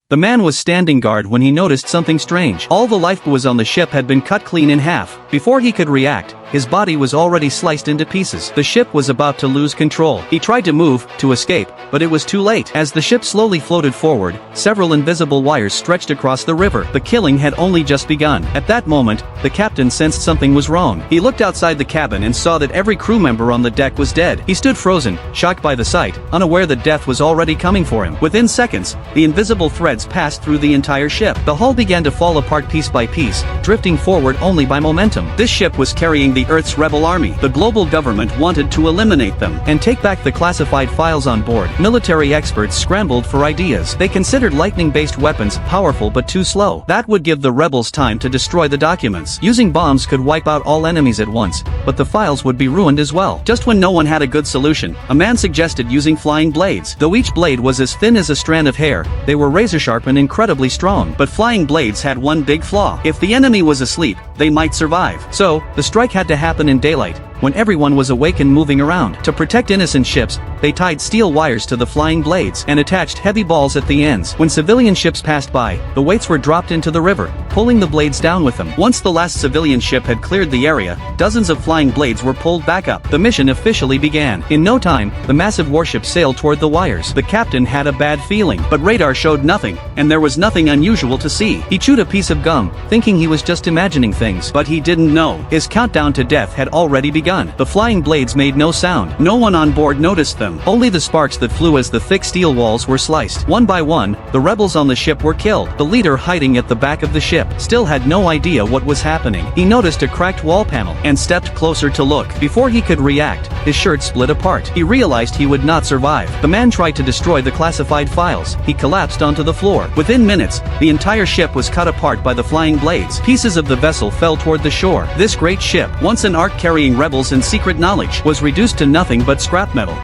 The man was standing guard when he noticed something strange. All the lifeboats on the ship had been cut clean in half. Before he could react, his body was already sliced into pieces. The ship was about to lose control. He tried to move, to escape, but it was too late. As the ship slowly floated forward, several invisible wires stretched across the river. The killing had only just begun. At that moment, the captain sensed something was wrong. He looked outside the cabin and saw that every crew member on the deck was dead. He stood frozen, shocked by the sight, unaware that death was already coming for him. Within seconds, the invisible threads passed through the entire ship. The hull began to fall apart piece by piece, drifting forward only by momentum. This ship was carrying the Earth's rebel army. The global government wanted to eliminate them and take back the classified files on board. Military experts scrambled for ideas. They considered lightning-based weapons powerful but too slow. That would give the rebels time to destroy the documents. Using bombs could wipe out all enemies at once, but the files would be ruined as well. Just when no one had a good solution, a man suggested using flying blades. Though each blade was as thin as a strand of hair, they were razor-sharp and incredibly strong. But flying blades had one big flaw. If the enemy was asleep, they might survive. So, the strike had to happen in daylight, when everyone was awake and moving around. To protect innocent ships, they tied steel wires to the flying blades and attached heavy balls at the ends. When civilian ships passed by, the weights were dropped into the river, pulling the blades down with them. Once the last civilian ship had cleared the area, dozens of flying blades were pulled back up. The mission officially began. In no time, the massive warship sailed toward the wires. The captain had a bad feeling, but radar showed nothing, and there was nothing unusual to see. He chewed a piece of gum, thinking he was just imagining things, but he didn't know. His countdown to death had already begun. The flying blades made no sound. No one on board noticed them. Only the sparks that flew as the thick steel walls were sliced. One by one, the rebels on the ship were killed. The leader, hiding at the back of the ship, still had no idea what was happening. He noticed a cracked wall panel and stepped closer to look. Before he could react, his shirt split apart. He realized he would not survive. The man tried to destroy the classified files. He collapsed onto the floor. Within minutes, the entire ship was cut apart by the flying blades. Pieces of the vessel fell toward the shore. This great ship, once an ark carrying rebels and secret knowledge, was reduced to nothing but scrap metal.